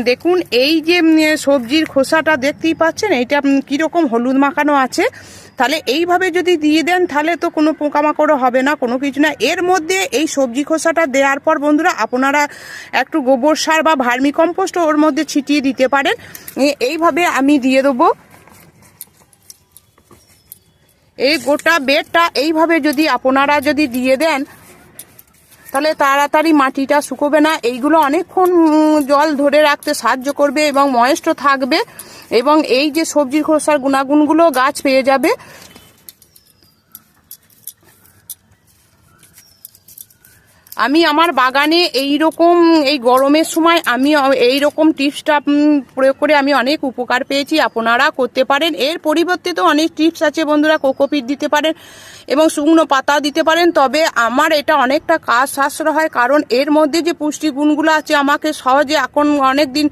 দেখুন এই যে সবজির খোসাটা দেখতেই পাচ্ছেন, এইটা কীরকম হলুদ মাখানো আছে। তাহলে এইভাবে যদি দিয়ে দেন তাহলে তো কোনো পোকামাকড়ও হবে না, কোনো কিছু না। এর মধ্যে এই সবজি খোসাটা দেওয়ার পর বন্ধুরা আপনারা একটু গোবর সার বা ভার্মি কম্পোস্ট ওর মধ্যে ছিটিয়ে দিতে পারেন। এইভাবে আমি দিয়ে দেবো। এই গোটা বেডটা এইভাবে যদি আপনারা যদি দিয়ে দেন তাহলে তাড়াতাড়ি মাটিটা শুকোবে না। এইগুলো অনেকক্ষণ জল ধরে রাখতে সাহায্য করবে এবং ময়েস্টও থাকবে, এবং এই যে সবজির খোসার গুণাগুণগুলো গাছ পেয়ে যাবে। আমি আমার বাগানে এই গরমের সময় আমি এই রকম টিপসটা প্রয়োগ করে আমি অনেক উপকার পেয়েছি। আপনারা করতে পারেন। এর পরিবর্তে তো অনেক টিপস আছে বন্ধুরা, কোকোপিট দিতে পারেন এবং শুকনো পাতা দিতে পারেন। তবে আমার এটা অনেকটা কাজ সাশ্রয় হয়, কারণ এর মধ্যে যে পুষ্টি গুণগুলো আছে আমাকে সহজে এখন অনেক দিন